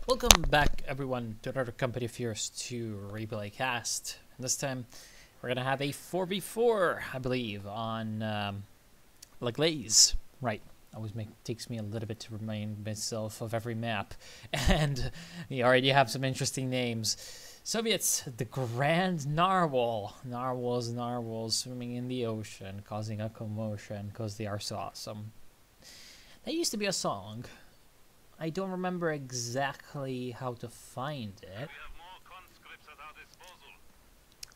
Welcome back, everyone, to another Company of Yours to Replay Cast. And this time, we're gonna have a 4v4, I believe, on Glaze. Right. Always takes me a little bit to remind myself of every map. And we already have some interesting names. Soviets, the Grand Narwhal. Narwhals swimming in the ocean, causing a commotion because they are so awesome. That used to be a song. I don't remember exactly how to find it,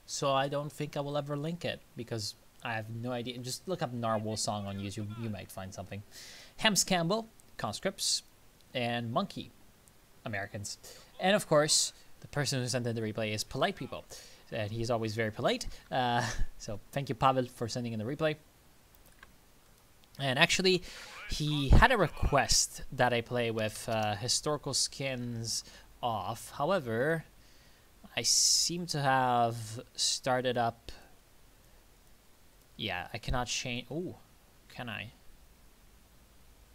so I don't think I will ever link it because I have no idea. Just look up Narwhal song on YouTube, you might find something. Hems Campbell, conscripts, and Monkey, Americans. And of course, the person who sent in the replay is Polite People, and he's always very polite. So thank you, Pavel, for sending in the replay. And actually, he had a request that I play with historical skins off. However, I seem to have started up... Yeah, I cannot change... Ooh, can I?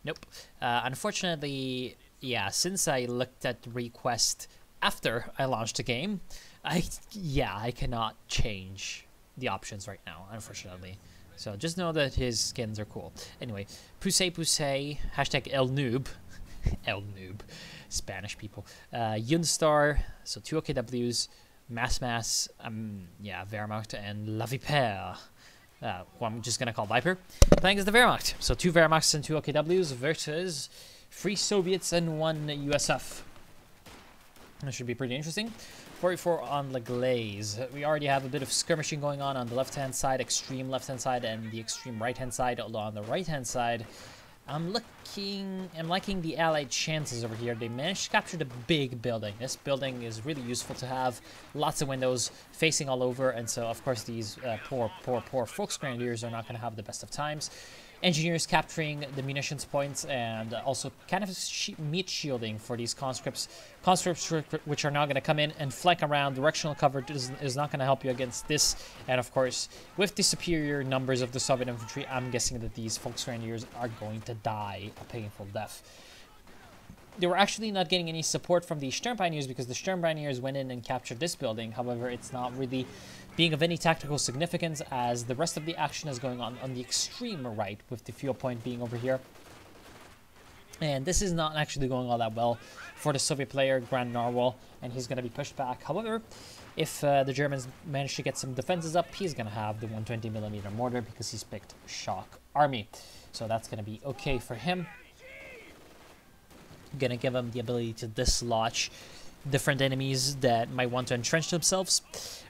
Nope. Unfortunately, yeah, since I looked at the request after I launched the game, I cannot change the options right now, unfortunately. So just know that his skins are cool. Anyway, Poussey, hashtag El Noob. El Noob. Spanish people. Yunstar, so 2 OKWs, Mass, yeah, Wehrmacht, and La Vipère. Who I'm just gonna call Viper. Playing as the Wehrmacht. So 2 Wehrmachts and 2 OKWs versus 3 Soviets and 1 USF. That should be pretty interesting. 44 on Glaze. We already have a bit of skirmishing going on the left-hand side, extreme left-hand side, and the extreme right-hand side. Although on the right-hand side, I'm liking the Allied chances over here. They managed to capture the big building. This building is really useful to have. Lots of windows facing all over, and so of course these poor Volksgrenadiers are not going to have the best of times. Engineers capturing the munitions points and also kind of meat shielding for these conscripts. Conscripts which are now going to come in and flank around. Directional cover is not going to help you against this. And of course, with the superior numbers of the Soviet infantry, I'm guessing that these Volksgrenadiers are going to die a painful death. They were actually not getting any support from the Sturmpioneers because the Sturmpioneers went in and captured this building. However, it's not really being of any tactical significance as the rest of the action is going on the extreme right, with the fuel point being over here. And this is not actually going all that well for the Soviet player, Grand Narwhal, and he's going to be pushed back. However, if the Germans manage to get some defenses up, he's going to have the 120mm mortar because he's picked Shock Army. So that's going to be okay for him. Gonna give him the ability to dislodge different enemies that might want to entrench themselves.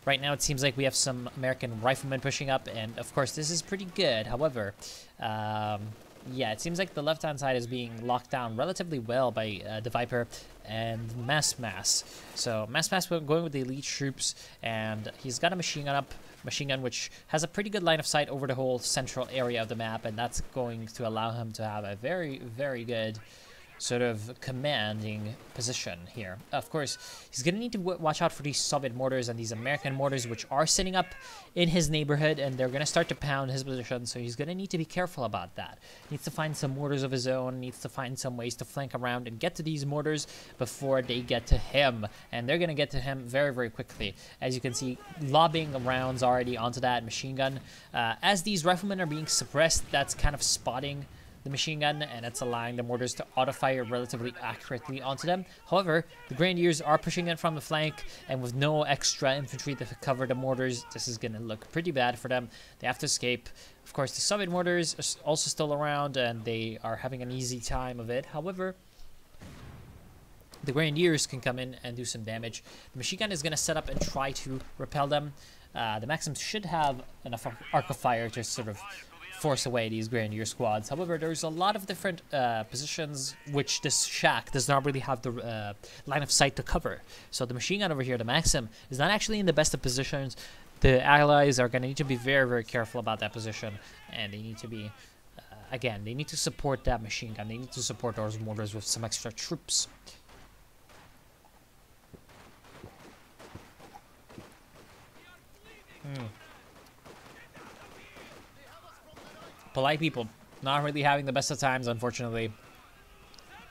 Right now it seems like we have some American riflemen pushing up, and of course this is pretty good. However, yeah, it seems like the left-hand side is being locked down relatively well by the Viper and Mass. So Mass going with the elite troops, and he's got a machine gun which has a pretty good line of sight over the whole central area of the map, and that's going to allow him to have a very, very good sort of commanding position here. Of course, he's going to need to watch out for these Soviet mortars and these American mortars, which are sitting up in his neighborhood, and they're going to start to pound his position, so he's going to need to be careful about that. He needs to find some mortars of his own, needs to find some ways to flank around and get to these mortars before they get to him, and they're going to get to him very, very quickly. As you can see, lobbing rounds already onto that machine gun. As these riflemen are being suppressed, that's kind of spotting the machine gun, and it's allowing the mortars to auto-fire relatively accurately onto them. However, the Grenadiers are pushing in from the flank, and with no extra infantry to cover the mortars, this is going to look pretty bad for them. They have to escape. Of course, the Soviet mortars are also still around, and they are having an easy time of it. However, the Grenadiers can come in and do some damage. The machine gun is going to set up and try to repel them. The Maxims should have enough arc of fire to sort of force away these Grenadier squads. However, there's a lot of different positions which this shack does not really have the line of sight to cover. So the machine gun over here, the Maxim, is not actually in the best of positions. The Allies are going to need to be very, very careful about that position, and they need to be, again, they need to support that machine gun. They need to support those mortars with some extra troops. Polite People not really having the best of times, unfortunately,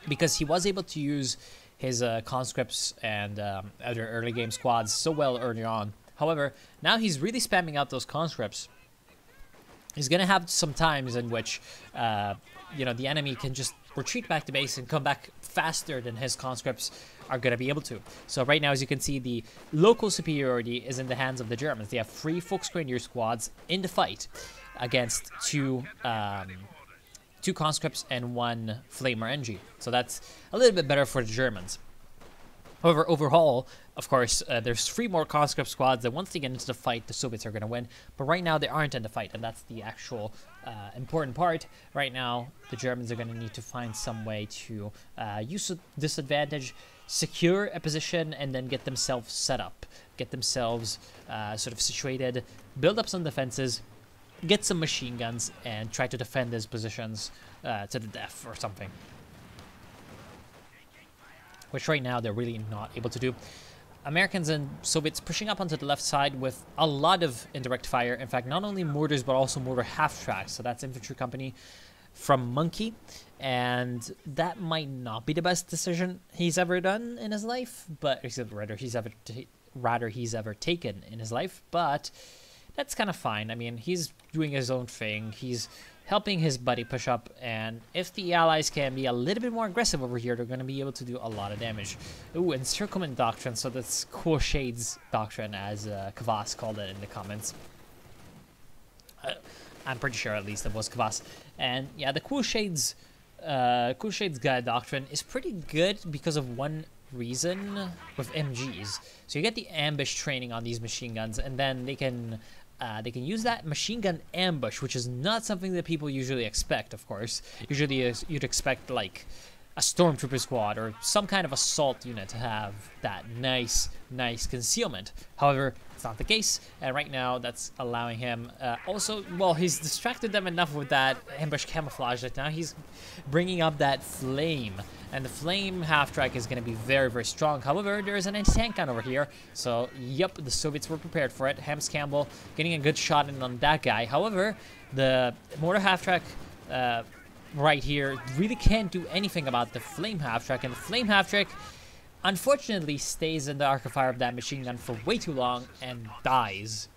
because he was able to use his conscripts and other early game squads so well early on. However, now he's really spamming out those conscripts. He's going to have some times in which, you know, the enemy can just retreat back to base and come back faster than his conscripts are going to be able to. So right now, as you can see, the local superiority is in the hands of the Germans. They have 3 Volksgrenadier squads in the fight against 2 conscripts and 1 Flamer NG. So that's a little bit better for the Germans. However, overall, of course, there's 3 more conscript squads that once they get into the fight, the Soviets are going to win. But right now, they aren't in the fight, and that's the actual important part. Right now, the Germans are going to need to find some way to use this advantage, secure a position, and then get themselves set up, get themselves sort of situated, build up some defenses, get some machine guns, and try to defend these positions to the death or something. Which right now they're really not able to do. Americans and Soviets pushing up onto the left side with a lot of indirect fire. In fact, not only mortars, but also mortar half-tracks. So that's infantry company from Monkey. And that might not be the best decision he's ever done in his life. But rather he's ever taken in his life. But that's kind of fine. I mean, he's doing his own thing. He's helping his buddy push up, and if the Allies can be a little bit more aggressive over here, they're going to be able to do a lot of damage. Ooh, encirclement doctrine, so that's Cool Shades doctrine, as Kvass called it in the comments. I'm pretty sure, at least, it was Kvass. And yeah, the Cool Shades guide doctrine is pretty good because of one reason with MGs. So you get the ambush training on these machine guns, and then they can use that machine gun ambush, which is not something that people usually expect, of course. Usually you'd expect like a stormtrooper squad or some kind of assault unit to have that nice concealment. However, it's not the case, and right now that's allowing him also, well, he's distracted them enough with that ambush camouflage that now he's bringing up that flame, and the flame half-track is going to be very strong. However, there is an anti-tank gun over here, so yep, the Soviets were prepared for it. Hams Campbell getting a good shot in on that guy. However, the mortar half-track right here really can't do anything about the flame half-track, and the flame half-track unfortunately stays in the arc of fire of that machine gun for way too long and dies.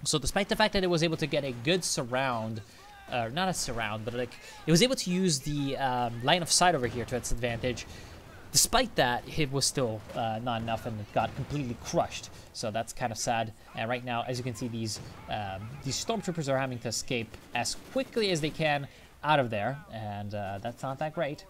So despite the fact that it was able to get a good surround, not a surround, but like it was able to use the line of sight over here to its advantage, despite that, it was still not enough, and it got completely crushed. So that's kind of sad. And right now, as you can see, these stormtroopers are having to escape as quickly as they can out of there, and that's not that great.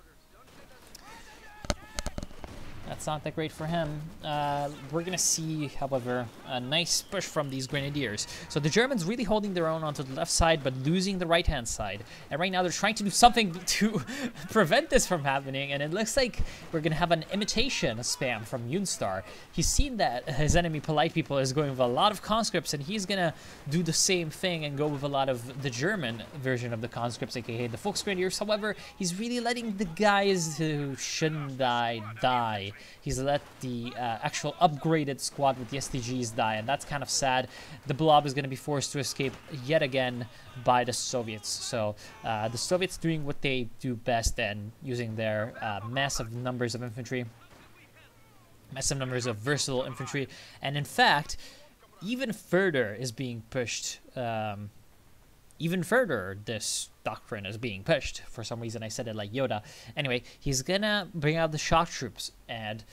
That's not that great for him. We're going to see, however, a nice push from these Grenadiers. So the Germans really holding their own onto the left side, but losing the right-hand side. And right now they're trying to do something to prevent this from happening. And it looks like we're going to have an imitation spam from Unstar. He's seen that his enemy Polite People is going with a lot of conscripts, and he's going to do the same thing and go with a lot of the German version of the conscripts, aka the Volksgrenadiers. However, he's really letting the guys who shouldn't die. He's let the actual upgraded squad with the STGs die, and that's kind of sad. The Blob is going to be forced to escape yet again by the Soviets. So the Soviets doing what they do best and using their massive numbers of infantry, massive numbers of versatile infantry, and in fact, even further is being pushed. Even further, this doctrine is being pushed. For some reason, I said it like Yoda. Anyway, he's gonna bring out the shock troops, and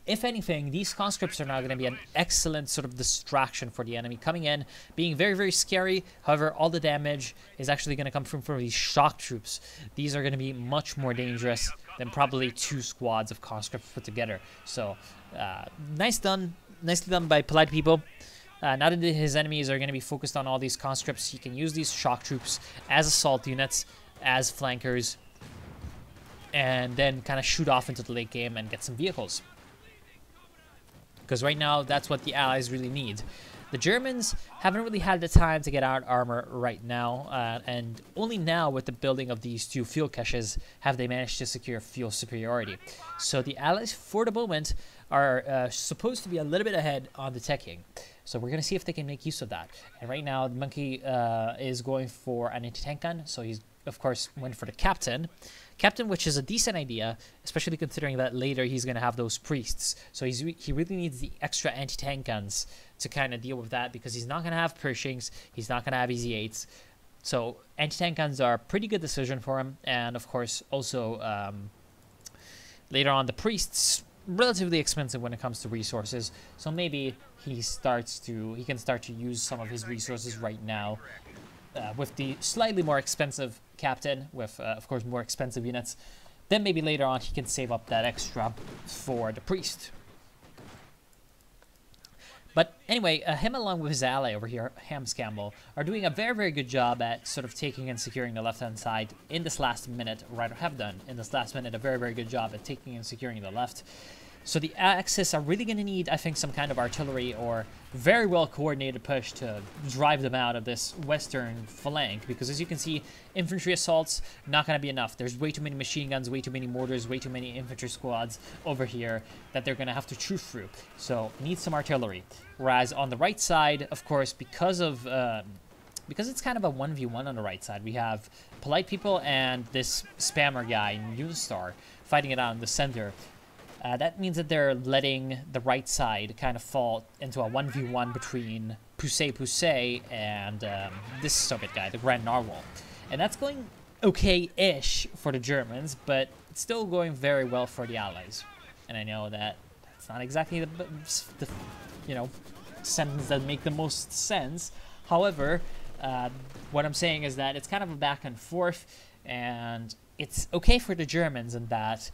if anything, these conscripts are now going to be an excellent sort of distraction for the enemy coming in, being very scary. However, all the damage is actually going to come from these shock troops. These are going to be much more dangerous than probably 2 squads of conscripts put together. So, nicely done by Polite People. Now that his enemies are going to be focused on all these conscripts, he can use these shock troops as assault units, as flankers, and then kind of shoot off into the late game and get some vehicles. Because right now, that's what the Allies really need. The Germans haven't really had the time to get out armor right now, and only now with the building of these 2 fuel caches have they managed to secure fuel superiority. So the Allies, for the moment, are supposed to be a little bit ahead on the teching. So we're going to see if they can make use of that. And right now, Monkey is going for an anti-tank gun, so he's of course, went for the captain. Captain, which is a decent idea, especially considering that later he's going to have those priests. So he really needs the extra anti-tank guns to kind of deal with that, because he's not going to have Pershings, he's not going to have Easy 8s. So anti-tank guns are a pretty good decision for him. And of course, also later on, the priests, relatively expensive when it comes to resources. So maybe he can start to use some of his resources right now. With the slightly more expensive captain, with, of course, more expensive units, then maybe later on he can save up that extra for the priest. But anyway, him along with his ally over here, Hamscamble, are doing a very, very good job at sort of taking and securing the left-hand side in this last minute, or have done in this last minute a very, very good job at taking and securing the left. So the Axis are really going to need, I think, some kind of artillery or very well-coordinated push to drive them out of this western flank. Because as you can see, infantry assaults, not going to be enough. There's way too many machine guns, way too many mortars, way too many infantry squads over here that they're going to have to troop through. So need some artillery. Whereas on the right side, of course, because it's kind of a 1v1 on the right side, we have Polite People and this spammer guy, Unistar, fighting it out in the center. That means that they're letting the right side kind of fall into a 1v1 between Poussey and this Soviet guy, the Grand Narwhal. And that's going okay-ish for the Germans, but it's still going very well for the Allies. And I know that it's not exactly the sentence that make the most sense. However, what I'm saying is that it's kind of a back and forth, and it's okay for the Germans in that,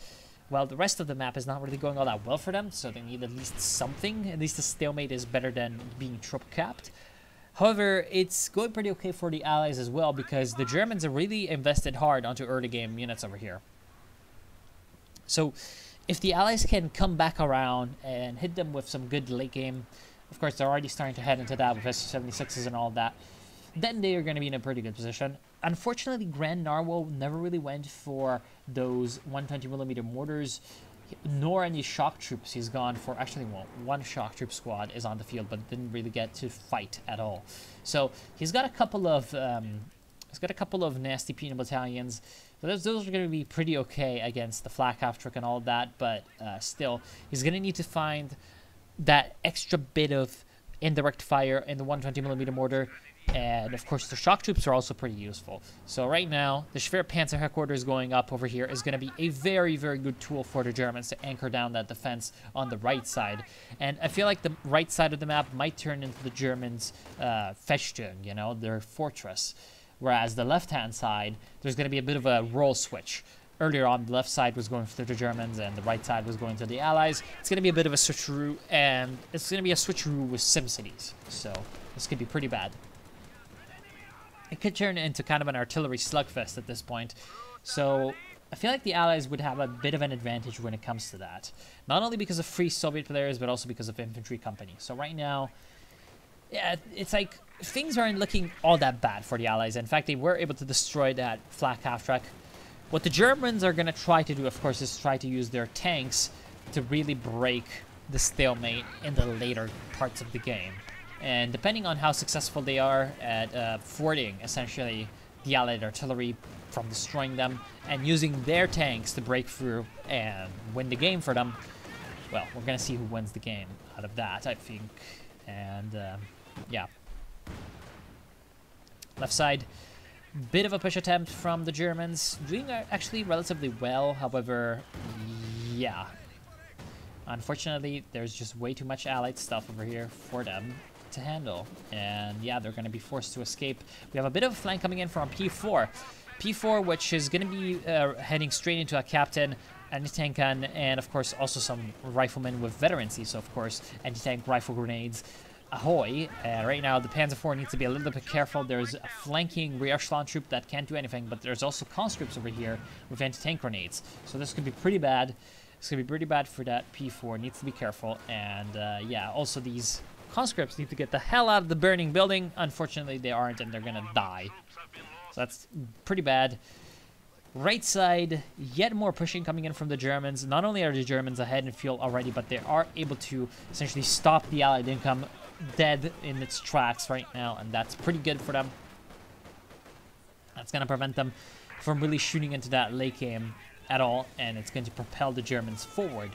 well, the rest of the map is not really going all that well for them, so they need at least something. At least a stalemate is better than being troop capped. However, it's going pretty okay for the Allies as well, because the Germans have really invested hard onto early game units over here. So if the Allies can come back around and hit them with some good late game, of course they're already starting to head into that with S-76s and all that, then they are going to be in a pretty good position. Unfortunately, Grand Narwhal never really went for those 120mm mortars, nor any shock troops. He's gone for, actually, well, one shock troop squad is on the field, but didn't really get to fight at all. So he's got a couple of nasty penal battalions. So those are going to be pretty okay against the flak half trick and all that, but still, he's going to need to find that extra bit of indirect fire in the 120mm mortar. And of course the shock troops are also pretty useful. So right now the Schwerpanzer headquarters going up over here is going to be a very, very good tool for the Germans to anchor down that defense on the right side. And I feel like the right side of the map might turn into the Germans' Festung, you know, their fortress. Whereas the left-hand side, there's going to be a bit of a role switch. Earlier on, the left side was going for the Germans and the right side was going to the Allies. It's going to be a bit of a switcheroo, and it's going to be a switcheroo with SimCities. So this could be pretty bad. It could turn into kind of an artillery slugfest at this point. So I feel like the Allies would have a bit of an advantage when it comes to that. Not only because of free Soviet players, but also because of infantry company. So right now, yeah, it's like things aren't looking all that bad for the Allies. In fact, they were able to destroy that flak half-track. What the Germans are going to try to do, of course, is try to use their tanks to really break the stalemate in the later parts of the game. And depending on how successful they are at thwarting, essentially, the Allied artillery from destroying them and using their tanks to break through and win the game for them, well, we're going to see who wins the game out of that, I think. And, yeah. Left side, bit of a push attempt from the Germans. Doing actually relatively well, however, yeah. Unfortunately, there's just way too much Allied stuff over here for them to handle, and yeah, they're going to be forced to escape. We have a bit of a flank coming in from P4, which is going to be heading straight into a captain, anti-tank gun, and of course also some riflemen with veterancy, so of course anti-tank rifle grenades. Ahoy. Right now the Panzer IV needs to be a little bit careful. There's a flanking rear echelon troop that can't do anything, but there's also conscripts over here with anti-tank grenades, so this could be pretty bad. It's going to be pretty bad for that P4. Needs to be careful, and yeah, also these conscripts need to get the hell out of the burning building. Unfortunately, they aren't, and they're gonna die. So that's pretty bad. Right side, yet more pushing coming in from the Germans. Not only are the Germans ahead in fuel already, but they are able to essentially stop the Allied income dead in its tracks right now, and that's pretty good for them. That's gonna prevent them from really shooting into that late game at all, and it's going to propel the Germans forward.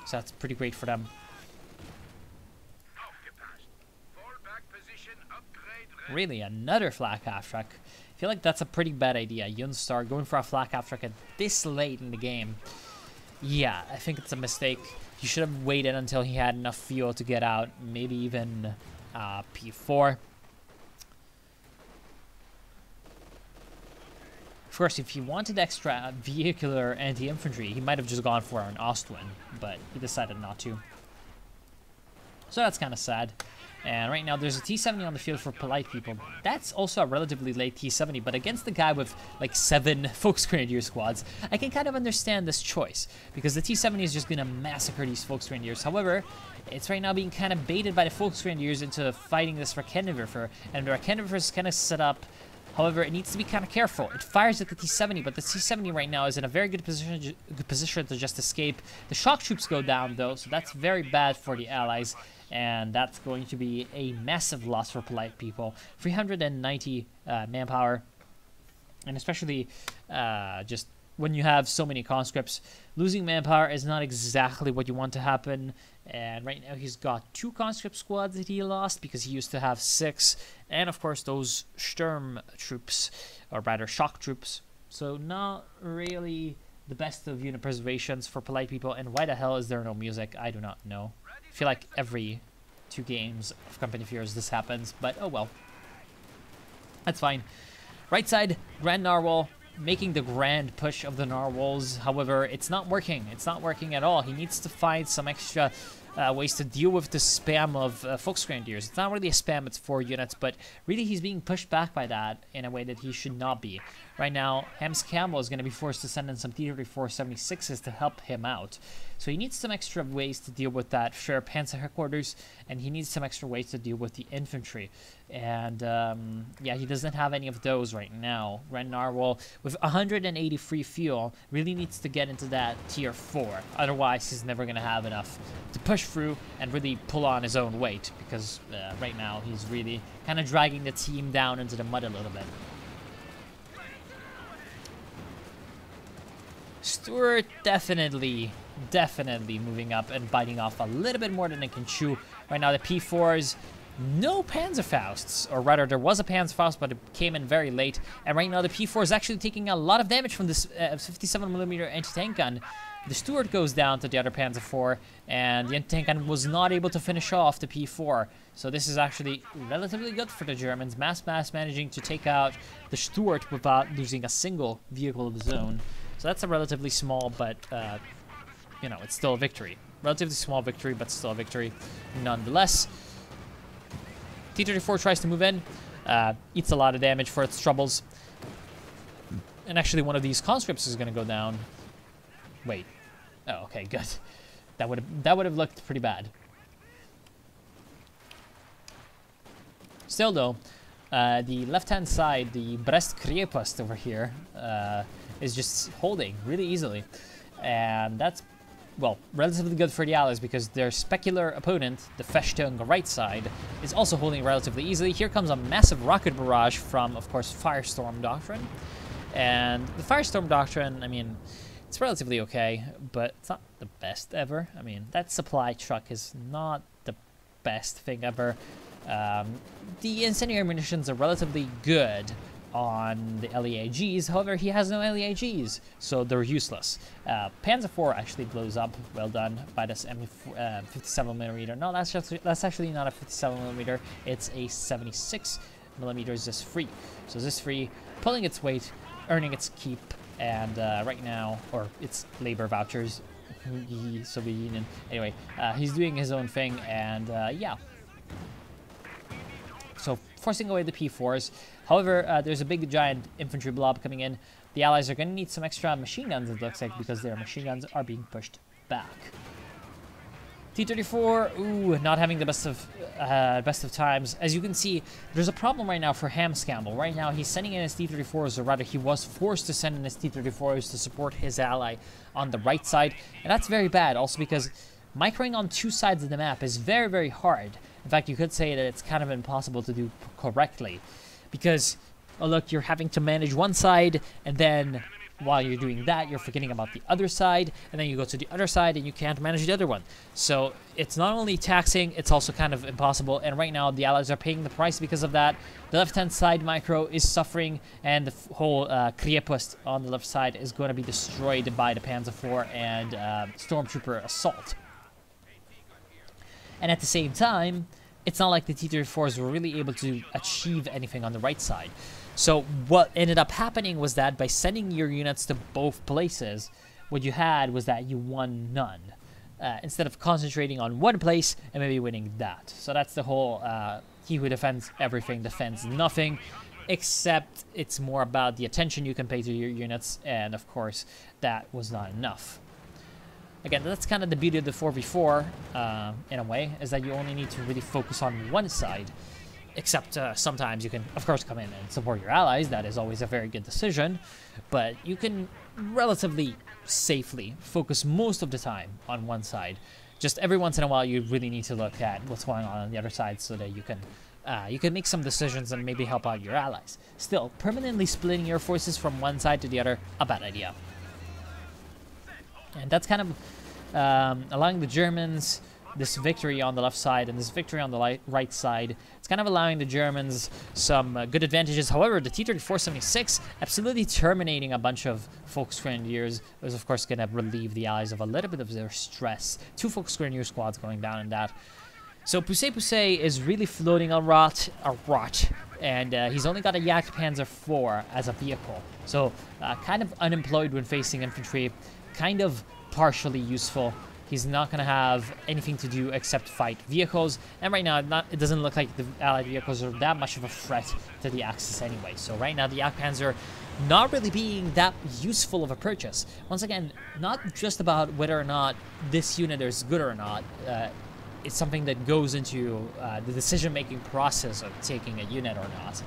So that's pretty great for them. Really, another flak half-track. I feel like that's a pretty bad idea. Yunstar going for a flak half-track at this late in the game. Yeah, I think it's a mistake. You should have waited until he had enough fuel to get out. Maybe even P4. Of course, if he wanted extra vehicular anti-infantry, he might have just gone for an Ostwind, but he decided not to. So that's kind of sad. And right now there's a T-70 on the field for polite people. That's also a relatively late T-70, but against the guy with like 7 Volksgrenadier squads, I can kind of understand this choice, because the T-70 is just going to massacre these Volksgrenadiers. However, it's right now being kind of baited by the Volksgrenadiers into fighting this Raketenwerfer, and the Raketenwerfer is kind of set up. However, it needs to be kind of careful. It fires at the T-70, but the T-70 right now is in a very good position to just escape. The shock troops go down, though, so that's very bad for the Allies. And that's going to be a massive loss for polite people. 390 manpower. And especially just when you have so many conscripts, losing manpower is not exactly what you want to happen. And right now he's got 2 conscript squads that he lost because he used to have 6. And of course those Sturm troops, or rather shock troops. So not really the best of unit preservations for polite people. And why the hell is there no music? I do not know. I feel like every 2 games of Company of Heroes this happens, but oh well. That's fine. Right side, Grand Narwhal, making the grand push of the Narwhals. However, it's not working. It's not working at all. He needs to find some extra ways to deal with the spam of Volksgrenadiers. It's not really a spam, it's 4 units, but really he's being pushed back by that in a way that he should not be. Right now, Hams Campbell is going to be forced to send in some T-3476s to help him out. So he needs some extra ways to deal with that Schwer Panzer headquarters, and he needs some extra ways to deal with the infantry. And yeah, he doesn't have any of those right now. Ren Narwhal, with 180 free fuel, really needs to get into that tier 4. Otherwise, he's never going to have enough to push through and really pull on his own weight, because right now he's really kind of dragging the team down into the mud a little bit. Stuart definitely moving up and biting off a little bit more than it can chew. Right now the P4s, no Panzerfausts, or rather there was a Panzerfaust, but it came in very late. And right now the P4 is actually taking a lot of damage from this 57mm anti-tank gun. The Stuart goes down to the other Panzer IV, and the anti-tank gun was not able to finish off the P4. So this is actually relatively good for the Germans. Mass managing to take out the Stuart without losing a single vehicle of his own. So that's a relatively small, but you know, it's still a victory. Relatively small victory, but still a victory nonetheless. T-34 tries to move in, eats a lot of damage for its troubles. And actually one of these conscripts is going to go down. Wait. Oh, okay, good. That would have looked pretty bad. Still though, the left-hand side, the Brest Krepust over here, is just holding really easily. And that's, well, relatively good for the Allies because their specular opponent, the Fechtung right side, is also holding relatively easily. Here comes a massive rocket barrage from, of course, Firestorm Doctrine. And the Firestorm Doctrine, I mean, it's relatively okay, but it's not the best ever. I mean, that supply truck is not the best thing ever. The incendiary munitions are relatively good on the LEAGs, however he has no LEAGs, so they're useless. Panzer IV actually blows up, well done, by this 57mm. No, that's actually not a 57mm, it's a 76mm Zis free. So Zis free, pulling its weight, earning its keep, and right now, or its labor vouchers, Soviet Union, anyway, he's doing his own thing, and yeah. So forcing away the P4s. However, there's a big giant infantry blob coming in. The Allies are going to need some extra machine guns, it looks like, because their machine guns are being pushed back. T-34, ooh, not having the best of times. As you can see, there's a problem right now for Hams Campbell. Right now, he's sending in his T-34s, or rather, he was forced to send in his T-34s to support his ally on the right side. And that's very bad, also because microing on 2 sides of the map is very, very hard. In fact, you could say that it's kind of impossible to do correctly. Because oh look, you're having to manage one side, and then while you're doing that, you're forgetting about the other side, and then you go to the other side and you can't manage the other one. So it's not only taxing, it's also kind of impossible, and right now the allies are paying the price because of that. The left-hand side micro is suffering, and the whole Kriepost on the left side is going to be destroyed by the Panzer IV and Stormtrooper assault. And at the same time, it's not like the T-34s were really able to achieve anything on the right side. So what ended up happening was that by sending your units to both places, what you had was that you won none. Instead of concentrating on one place and maybe winning that. So that's the whole he who defends everything defends nothing, except it's more about the attention you can pay to your units, and of course that was not enough. Again, that's kind of the beauty of the 4v4 in a way, is that you only need to really focus on one side. Except sometimes you can, of course, come in and support your allies. That is always a very good decision. But you can relatively safely focus most of the time on one side. Just every once in a while, you really need to look at what's going on the other side so that you can make some decisions and maybe help out your allies. Still, permanently splitting your forces from one side to the other, a bad idea. And that's kind of allowing the Germans this victory on the left side and this victory on the right side. It's kind of allowing the Germans some good advantages. However, the T-34-76 absolutely terminating a bunch of Volksgrenadiers was, of course, going to relieve the Allies of a little bit of their stress. 2 Volksgrenadier squads going down in that. So Poussey is really floating a rot, and he's only got a Jagdpanzer IV as a vehicle. So kind of unemployed when facing infantry, kind of partially useful. He's not going to have anything to do except fight vehicles. And right now, it doesn't look like the Allied vehicles are that much of a threat to the Axis anyway. So right now, the Jagdpanzer not really being that useful of a purchase. Once again, not just about whether or not this unit is good or not. It's something that goes into the decision-making process of taking a unit or not.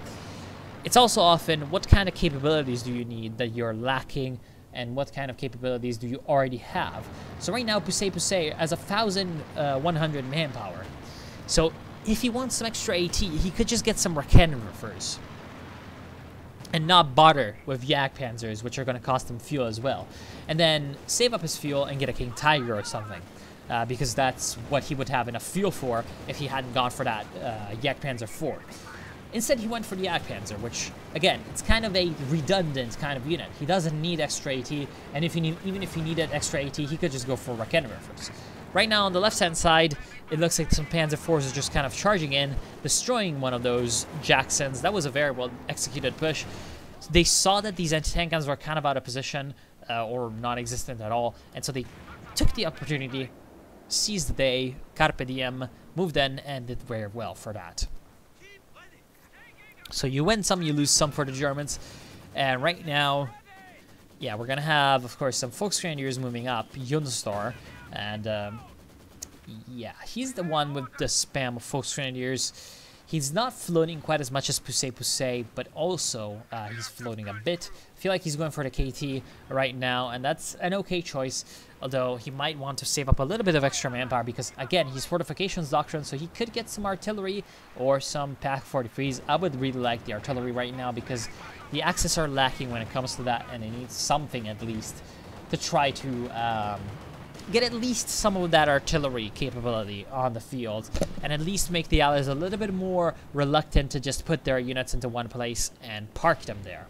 It's also often what kind of capabilities do you need that you're lacking, and what kind of capabilities do you already have. So right now, Poussey has 1,100 manpower. So if he wants some extra AT, he could just get some Raketenwerfers and not bother with Jagdpanzers, which are going to cost him fuel as well. And then save up his fuel and get a King Tiger or something. Because that's what he would have enough fuel for if he hadn't gone for that Jagdpanzer IV. Instead, he went for the Jagdpanzer, which, again, it's kind of a redundant kind of unit. He doesn't need extra AT, and even if he needed extra AT, he could just go for Raketenwerfers. Right now, on the left-hand side, it looks like some Panzer IVs are just kind of charging in, destroying one of those Jacksons. That was a very well-executed push. They saw that these anti-tank guns were kind of out of position, or non-existent at all, and so they took the opportunity, seized the day, carpe diem, moved in, and did very well for that. So you win some, you lose some for the Germans. And right now, yeah, we're going to have, of course, some Volksgrenadiers moving up. Junstor. And, yeah, he's the one with the spam of Volksgrenadiers. He's not floating quite as much as Poussey, but also he's floating a bit. I feel like he's going for the KT right now, and that's an okay choice. Although he might want to save up a little bit of extra manpower because, again, he's Fortifications Doctrine, so he could get some artillery or some Pack 43s. I would really like the artillery right now because the Axis are lacking when it comes to that, and they need something at least to try to get at least some of that artillery capability on the field and at least make the Allies a little bit more reluctant to just put their units into one place and park them there.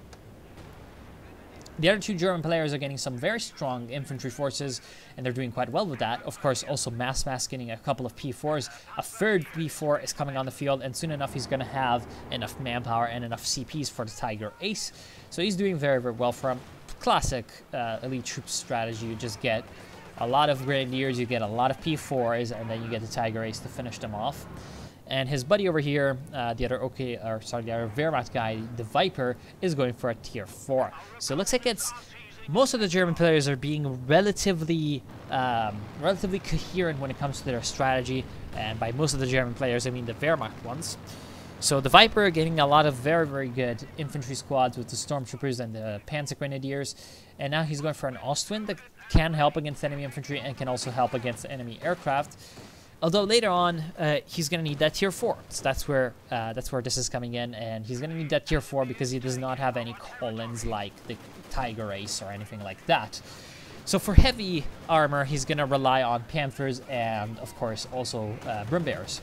The other 2 German players are getting some very strong infantry forces, and they're doing quite well with that. Of course, also Mass getting a couple of P4s. A third P4 is coming on the field, and soon enough he's going to have enough manpower and enough CPs for the Tiger Ace. So he's doing very, very well for him. Classic elite troop strategy. You just get a lot of Grenadiers, you get a lot of P4s, and then you get the Tiger Ace to finish them off. And his buddy over here, the other Wehrmacht guy, the Viper, is going for a tier 4. So it looks like it's most of the German players are being relatively coherent when it comes to their strategy. And by most of the German players, I mean the Wehrmacht ones. So the Viper getting a lot of very, very good infantry squads with the Stormtroopers and the Panzer Grenadiers. And now he's going for an Ostwind that can help against enemy infantry and can also help against enemy aircraft. Although later on, he's gonna need that tier 4. So that's where this is coming in, and he's gonna need that tier 4 because he does not have any colons like the Tiger Ace or anything like that. So for heavy armor, he's gonna rely on Panthers and of course also Brim Bears.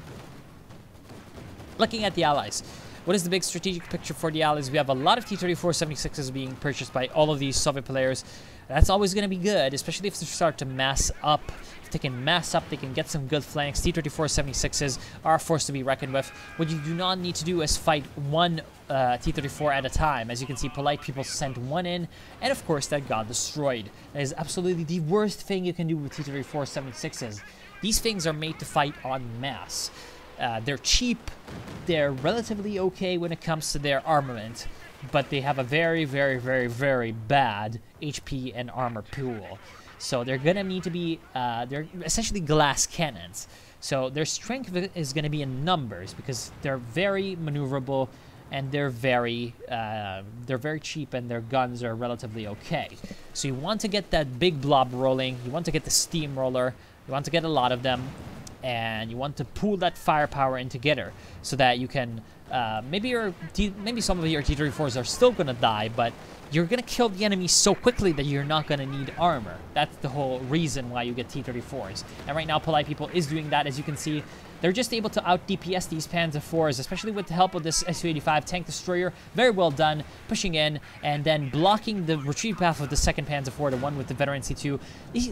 Looking at the allies, what is the big strategic picture for the allies? We have a lot of T-34-76s being purchased by all of these Soviet players. That's always going to be good, especially if they start to mass up. If they can mass up, they can get some good flanks. T-34-76s are a force to be reckoned with. What you do not need to do is fight one T-34 at a time. As you can see, polite people sent one in, and of course that got destroyed. That is absolutely the worst thing you can do with T-34-76s. These things are made to fight en masse. They're cheap, they're relatively okay when it comes to their armament, but they have a very, very, very, very bad HP and armor pool. So they're gonna need to be, they're essentially glass cannons. So their strength is gonna be in numbers because they're very maneuverable and they're very cheap and their guns are relatively okay. So you want to get that big blob rolling, you want to get the steamroller, you want to get a lot of them, and you want to pool that firepower in together so that you can maybe some of your T-34s are still gonna die, but you're gonna kill the enemy so quickly that you're not gonna need armor. That's the whole reason why you get T-34s. And right now, polite people is doing that. As you can see, they're just able to out DPS these Panzer IVs, especially with the help of this Su-85 tank destroyer. Very well done, pushing in and then blocking the retreat path of the second Panzer IV, the one with the veteran C2.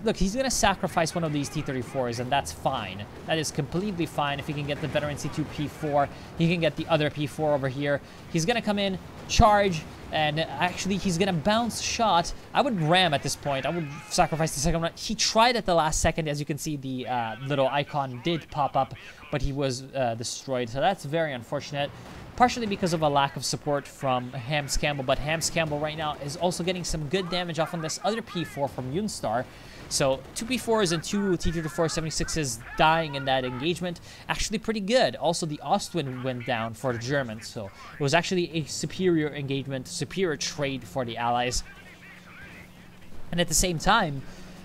Look, he's gonna sacrifice one of these T-34s, and that's fine. That is completely fine. If he can get the veteran C2 P4, he can get the other P4 over here. He's gonna come in, charge, and actually he's gonna bounce shot. I would ram at this point. I would sacrifice the second one. He tried at the last second. As you can see, the little icon did pop up, but he was destroyed. So that's very unfortunate. Partially because of a lack of support from Hams Campbell, but Hams Campbell right now is also getting some good damage off on this other P4 from Unstar. So 2 P4s and 2 T-34-76s dying in that engagement, actually pretty good. Also, the Ostwind went down for the Germans, so it was actually a superior engagement, superior trade for the Allies. And at the same time,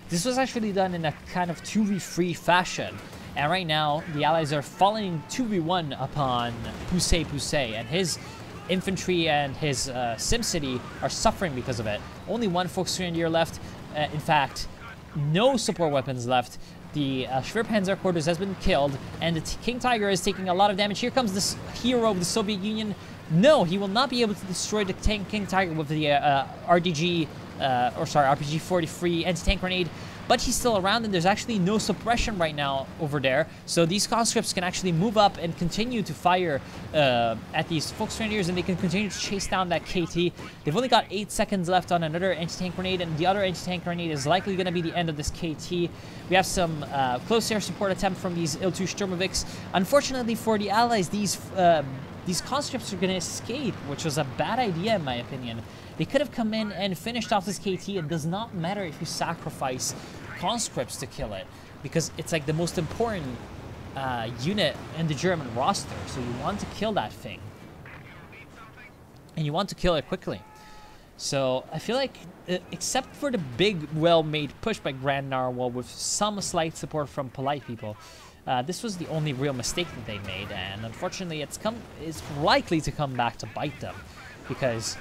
this was actually done in a kind of 2v3 fashion. And right now, the Allies are falling 2v1 upon Poussey, and his infantry and his SimCity are suffering because of it. Only one Volksgrenadier left. In fact, no support weapons left. The Schwerpanzer quarters has been killed, and the King Tiger is taking a lot of damage. Here comes this hero of the Soviet Union. No, he will not be able to destroy the King Tiger with the RPG-43 anti-tank grenade. But he's still around, and there's actually no suppression right now over there. So these conscripts can actually move up and continue to fire at these Volksgrenadiers, and they can continue to chase down that KT. They've only got 8 seconds left on another anti-tank grenade, and the other anti-tank grenade is likely going to be the end of this KT. We have some close air support attempt from these Il-2 Sturmovix. Unfortunately for the Allies, these conscripts are going to escape, which was a bad idea in my opinion. They could have come in and finished off this KT. It does not matter if you sacrifice conscripts to kill it, because it's like the most important unit in the German roster. So you want to kill that thing, and you want to kill it quickly. So I feel like, except for the big, well-made push by Grand Narwhal with some slight support from polite people, this was the only real mistake that they made, and unfortunately, it's likely to come back to bite them, because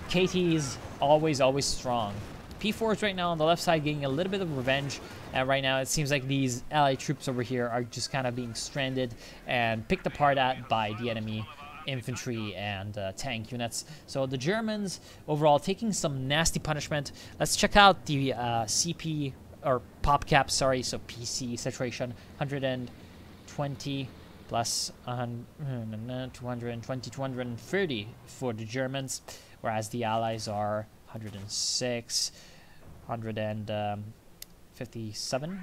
KT is always strong. P4s right now on the left side getting a little bit of revenge, and right now it seems like these Allied troops over here are just kind of being stranded and picked apart at by the enemy infantry and tank units. So the Germans overall taking some nasty punishment. Let's check out the CP or pop cap, sorry, so PC saturation 120 plus 220, 230 for the Germans, whereas the Allies are 106, 157,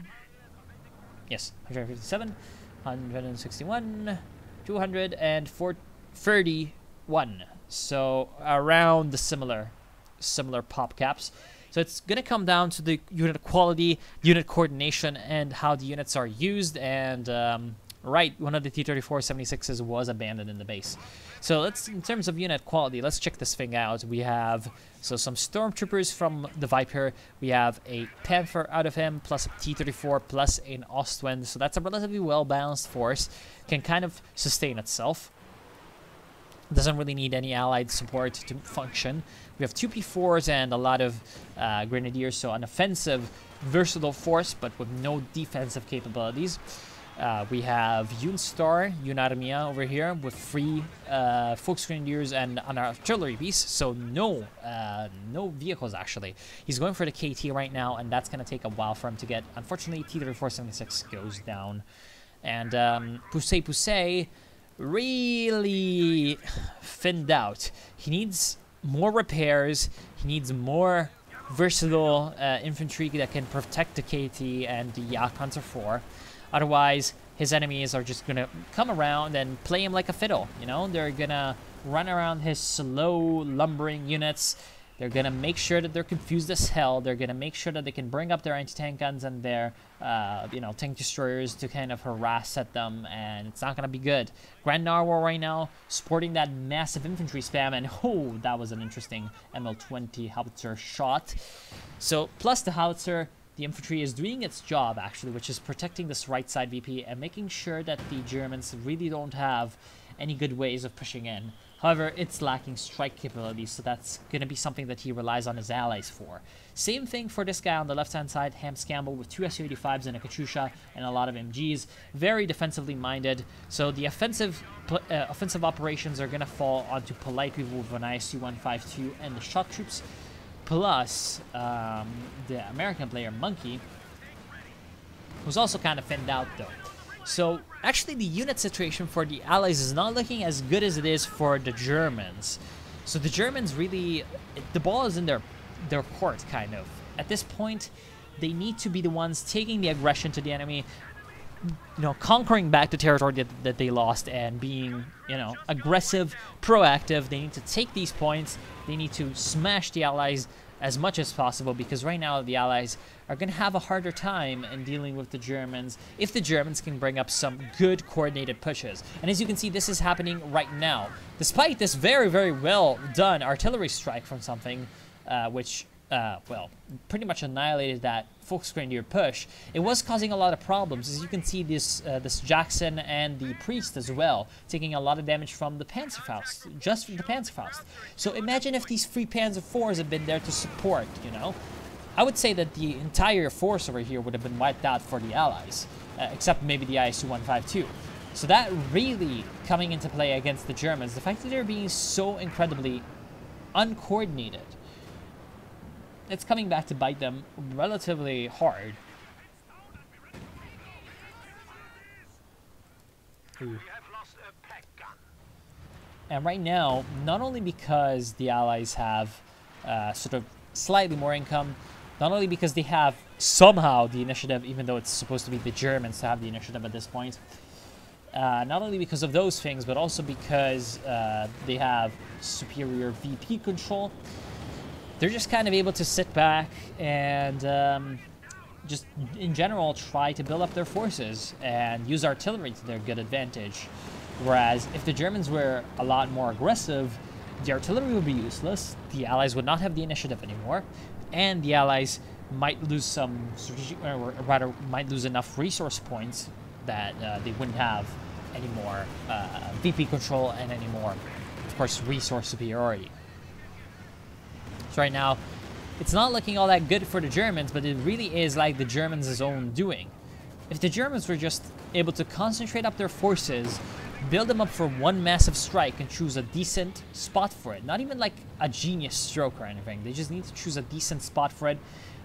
yes, 157, 161, 231. So around the similar pop caps. So it's going to come down to the unit quality, unit coordination, and how the units are used, and Right, one of the T-34-76s was abandoned in the base. So let's, in terms of unit quality, let's check this thing out. We have some stormtroopers from the Viper. We have a Panther out of him, plus a T-34, plus an Ostwind. So that's a relatively well-balanced force. Can kind of sustain itself. Doesn't really need any allied support to function. We have 2 P4s and a lot of Grenadiers, so an offensive, versatile force, but with no defensive capabilities. We have Unstar, Unarmia over here with 3 Volksgrenadiers and an artillery piece, so no vehicles actually. He's going for the KT right now, and that's going to take a while for him to get. Unfortunately, T-34-76 goes down. And Poussey really thinned out. He needs more repairs. He needs more versatile infantry that can protect the KT and the Panzer IV. Otherwise, his enemies are just gonna come around and play him like a fiddle. You know, they're gonna run around his slow, lumbering units. They're gonna make sure that they're confused as hell. They're gonna make sure that they can bring up their anti-tank guns and their, tank destroyers to kind of harass at them, and it's not gonna be good. Grand Narwhal right now, sporting that massive infantry spam, and oh, that was an interesting ML-20 howitzer shot. So, plus the howitzer, the infantry is doing its job, actually, which is protecting this right side VP and making sure that the Germans really don't have any good ways of pushing in. However, it's lacking strike capabilities, so that's going to be something that he relies on his allies for. Same thing for this guy on the left-hand side, Hams Campbell, with 2 Su-85s and a Katyusha and a lot of MGs. Very defensively minded, so the offensive operations are going to fall onto polite people with an ISU-152 and the shock troops, plus the American player, Monkey, who's also kind of thinned out, though. So, actually, the unit situation for the Allies is not looking as good as it is for the Germans. So the Germans really, the ball is in their court, kind of. At this point, they need to be the ones taking the aggression to the enemy, conquering back the territory that they lost and being, aggressive, proactive. They need to take these points. They need to smash the Allies as much as possible, because right now the Allies are going to have a harder time in dealing with the Germans if the Germans can bring up some good coordinated pushes. And as you can see, this is happening right now. Despite this very, very well done artillery strike from something, which, pretty much annihilated that Volksgrenadier push, it was causing a lot of problems. As you can see, this Jackson and the Priest as well, taking a lot of damage from the Panzerfaust, just from the Panzerfaust. So imagine if these 3 Panzer IVs had been there to support, I would say that the entire force over here would have been wiped out for the Allies, except maybe the ISU-152. So that really coming into play against the Germans, the fact that they're being so incredibly uncoordinated, it's coming back to bite them relatively hard. Ooh. And right now, not only because the Allies have sort of slightly more income, not only because they have somehow the initiative, even though it's supposed to be the Germans to have the initiative at this point, not only because of those things, but also because they have superior VP control. They're just kind of able to sit back and just, in general, try to build up their forces and use artillery to their good advantage. Whereas if the Germans were a lot more aggressive, the artillery would be useless, the Allies would not have the initiative anymore, and the Allies might lose some strategic, or rather, might lose enough resource points that they wouldn't have any more VP control and any more, of course, resource superiority. So right now, it's not looking all that good for the Germans, but it really is like the Germans' own doing. If the Germans were just able to concentrate up their forces, build them up for one massive strike and choose a decent spot for it, not even like a genius stroke or anything, they just need to choose a decent spot for it,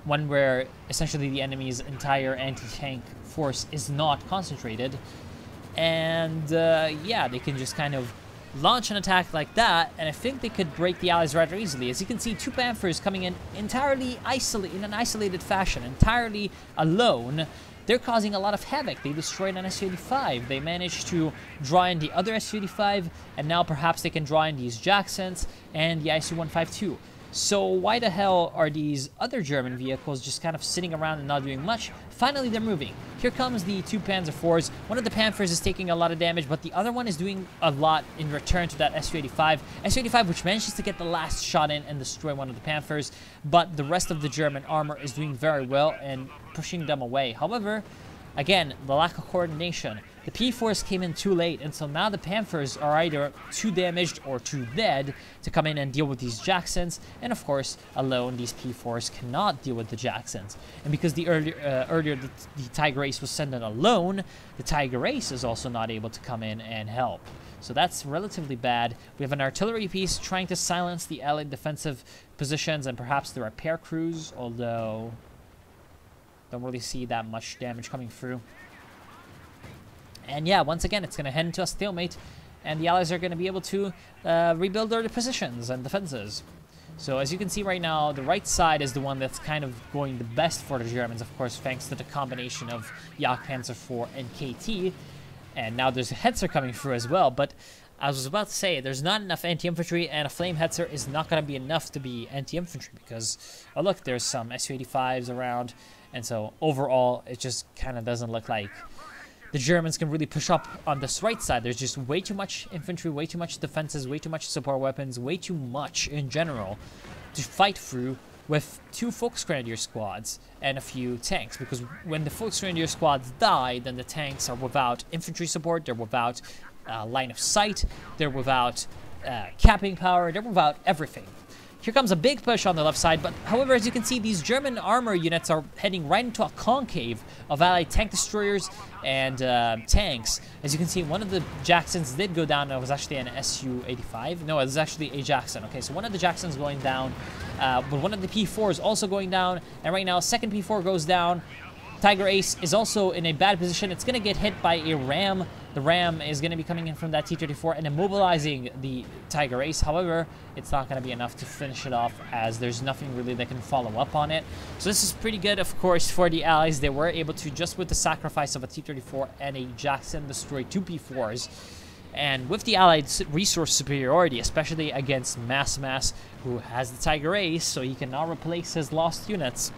one where essentially the enemy's entire anti-tank force is not concentrated, and yeah, they can just kind of launch an attack like that, and I think they could break the Allies rather easily. As you can see, 2 Panthers coming in entirely in an isolated fashion, entirely alone. They're causing a lot of havoc. They destroyed an Su-85. They managed to draw in the other Su-85, and now perhaps they can draw in these Jacksons and the ISU-152. So why the hell are these other German vehicles just kind of sitting around and not doing much? Finally, they're moving. Here comes the 2 Panzer IVs. One of the Panthers is taking a lot of damage, but the other one is doing a lot in return to that Su-85. Su-85, which manages to get the last shot in and destroy one of the Panthers, but the rest of the German armor is doing very well and pushing them away. However, again, the lack of coordination. The P4s came in too late, and so now the Panthers are either too damaged or too dead to come in and deal with these Jacksons, and of course, alone, these P4s cannot deal with the Jacksons. And because earlier the Tiger Ace was sent in alone, the Tiger Ace is also not able to come in and help. So that's relatively bad. We have an artillery piece trying to silence the Allied defensive positions and perhaps the repair crews, although don't really see that much damage coming through. And yeah, once again, it's going to head into a stalemate, and the Allies are going to be able to rebuild their positions and defenses. So as you can see right now, the right side is the one that's kind of going the best for the Germans, of course, thanks to the combination of Jagdpanzer IV and KT. And now there's a Hetzer coming through as well, but I was about to say, there's not enough anti-infantry, and a Flame Hetzer is not going to be enough to be anti-infantry, because, oh look, there's some Su-85s around, and so overall, it just kind of doesn't look like the Germans can really push up on this right side. There's just way too much infantry, way too much defenses, way too much support weapons, way too much in general to fight through with 2 Volksgrenadier squads and a few tanks. Because when the Volksgrenadier squads die, then the tanks are without infantry support, they're without line of sight, they're without capping power, they're without everything. Here comes a big push on the left side, but however, as you can see, these German armor units are heading right into a concave of Allied tank destroyers and tanks. As you can see, one of the Jacksons did go down. It was actually an Su-85. No, it was actually a Jackson. Okay, so one of the Jacksons going down, but one of the P4s also going down, and right now, second P4 goes down. Tiger Ace is also in a bad position. It's going to get hit by a ram. The ram is going to be coming in from that T-34 and immobilizing the Tiger Ace. However, it's not going to be enough to finish it off, as there's nothing really that can follow up on it. So this is pretty good, of course, for the Allies. They were able to, just with the sacrifice of a T-34 and a Jackson, destroy 2 P4s. And with the Allied resource superiority, especially against Mass, who has the Tiger Ace, so he can now replace his lost units,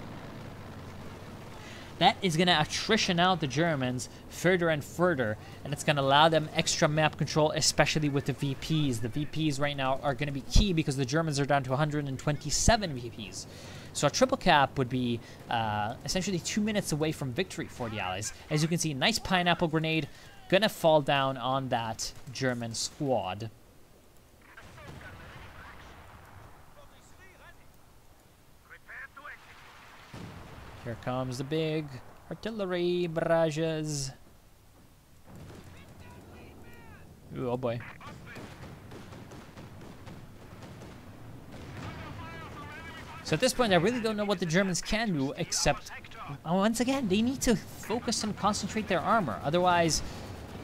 that is going to attrition out the Germans further and further, and it's going to allow them extra map control, especially with the VPs. The VPs right now are going to be key because the Germans are down to 127 VPs. So a triple cap would be essentially 2 minutes away from victory for the Allies. As you can see, nice pineapple grenade going to fall down on that German squad. Here comes the big artillery barrages. Ooh, oh boy. So at this point, I really don't know what the Germans can do, except, once again, they need to focus and concentrate their armor. Otherwise,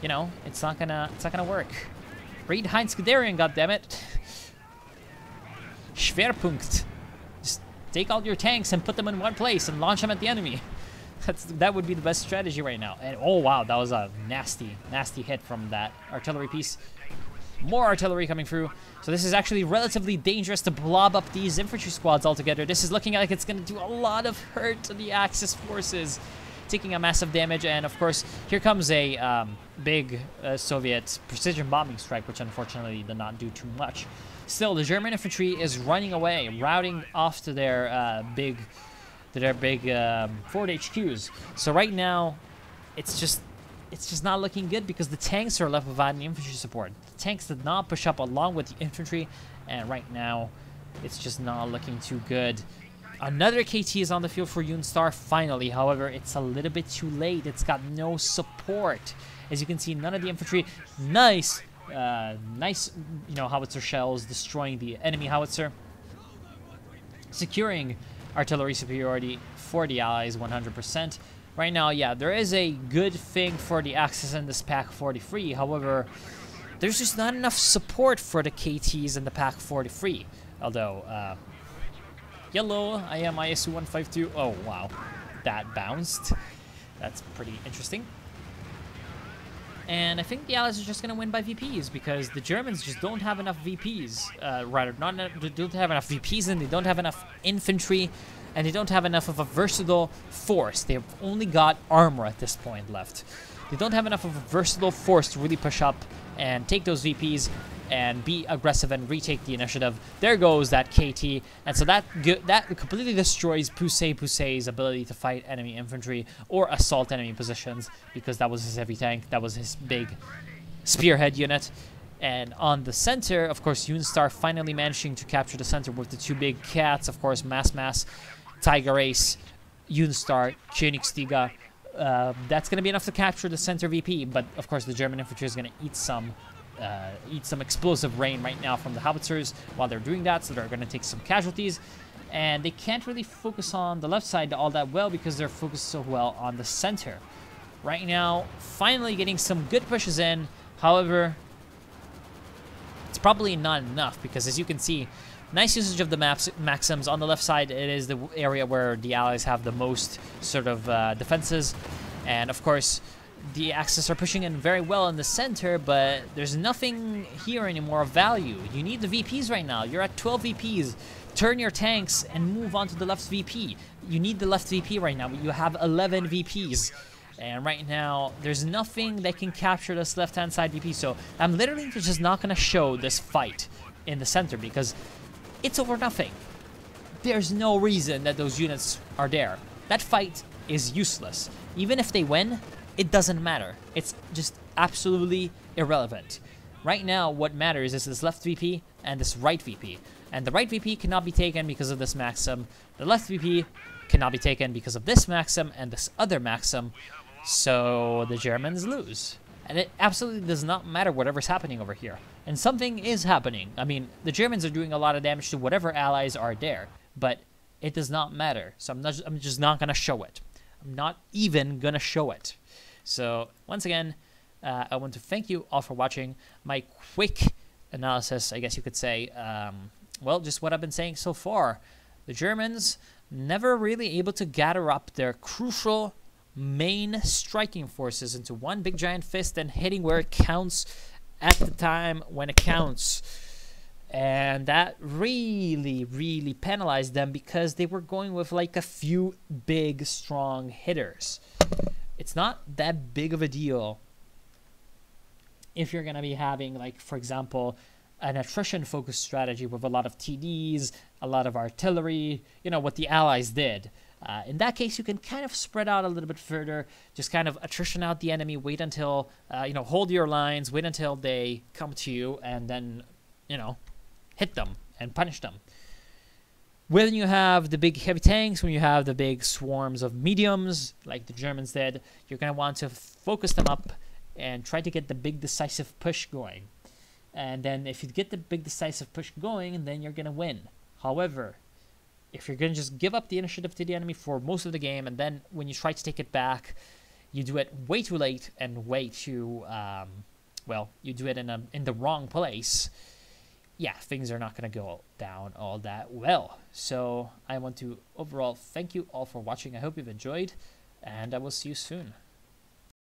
you know, it's not gonna work. Read Heinz Guderian, goddammit. Schwerpunkt. Take all your tanks and put them in one place and launch them at the enemy. That would be the best strategy right now. And oh wow, that was a nasty hit from that artillery piece. More artillery coming through. So this is actually relatively dangerous to blob up these infantry squads altogether. This is looking like it's going to do a lot of hurt to the Axis forces, taking a massive damage. And of course, here comes a big Soviet precision bombing strike, which unfortunately did not do too much. Still, the German infantry is running away, routing off to their big forward HQs. So right now, it's just not looking good because the tanks are left without any infantry support. The tanks did not push up along with the infantry, and right now, it's just not looking too good. Another KT is on the field for Unstar finally. However, it's a little bit too late. It's got no support. As you can see, none of the infantry. Nice, you know, howitzer shells destroying the enemy howitzer, securing artillery superiority for the Allies 100%. Right now, yeah, there is a good thing for the Axis in this Pack 43. However, there's just not enough support for the KTs in the Pack 43. Although, yellow, I am ISU 152. Oh, wow. That bounced. That's pretty interesting. And I think the Allies are just going to win by VPs because the Germans just don't have enough VPs. They don't have enough VPs, and they don't have enough infantry, and they don't have enough of a versatile force. They've only got armor at this point left. They don't have enough of a versatile force to really push up and take those VPs and be aggressive and retake the initiative. There goes that KT, and so that completely destroys Pusey's ability to fight enemy infantry or assault enemy positions, because that was his heavy tank, that was his big spearhead unit. And on the center, of course, Unstar finally managing to capture the center with the two big cats, of course, Mass, Tiger Ace, Unstar, Königstiger. That's going to be enough to capture the center VP, but of course the German infantry is going to eat some explosive rain right now from the howitzers while they're doing that, so they're going to take some casualties. And they can't really focus on the left side all that well because they're focused so well on the center. Right now, finally getting some good pushes in. However, it's probably not enough because, as you can see, nice usage of the maxims. On the left side, it is the area where the Allies have the most sort of defenses. And of course, the Axis are pushing in very well in the center, but there's nothing here anymore of value. You need the VPs right now. You're at 12 VPs. Turn your tanks and move on to the left VP. You need the left VP right now. You have 11 VPs. And right now, there's nothing that can capture this left-hand side VP. So I'm literally just not going to show this fight in the center because it's over nothing. There's no reason that those units are there. That fight is useless. Even if they win, it doesn't matter. It's just absolutely irrelevant. Right now, what matters is this left VP and this right VP. And the right VP cannot be taken because of this maxim. The left VP cannot be taken because of this maxim and this other maxim. So the Germans lose. And it absolutely does not matter whatever's happening over here. And something is happening. I mean, the Germans are doing a lot of damage to whatever allies are there. But it does not matter. So I'm just not going to show it. I'm not even going to show it. So once again, I want to thank you all for watching my quick analysis, I guess you could say. Well, just what I've been saying so far. The Germans never really able to gather up their crucial main striking forces into one big giant fist and hitting where it counts at the time when it counts. And that really, really penalized them because they were going with like a few big, strong hitters. It's not that big of a deal if you're going to be having, like, for example, an attrition-focused strategy with a lot of TDs, a lot of artillery, you know, what the Allies did. In that case, you can kind of spread out a little bit further, just kind of attrition out the enemy, wait until, you know, hold your lines, wait until they come to you, and then, you know, hit them and punish them. When you have the big heavy tanks, when you have the big swarms of mediums, like the Germans did, you're going to want to focus them up and try to get the big decisive push going. And then if you get the big decisive push going, then you're going to win. However, if you're going to just give up the initiative to the enemy for most of the game, and then when you try to take it back, you do it way too late and way too, well, you do it in the wrong place, yeah, things are not going to go down all that well. So I want to overall thank you all for watching. I hope you've enjoyed, and I will see you soon.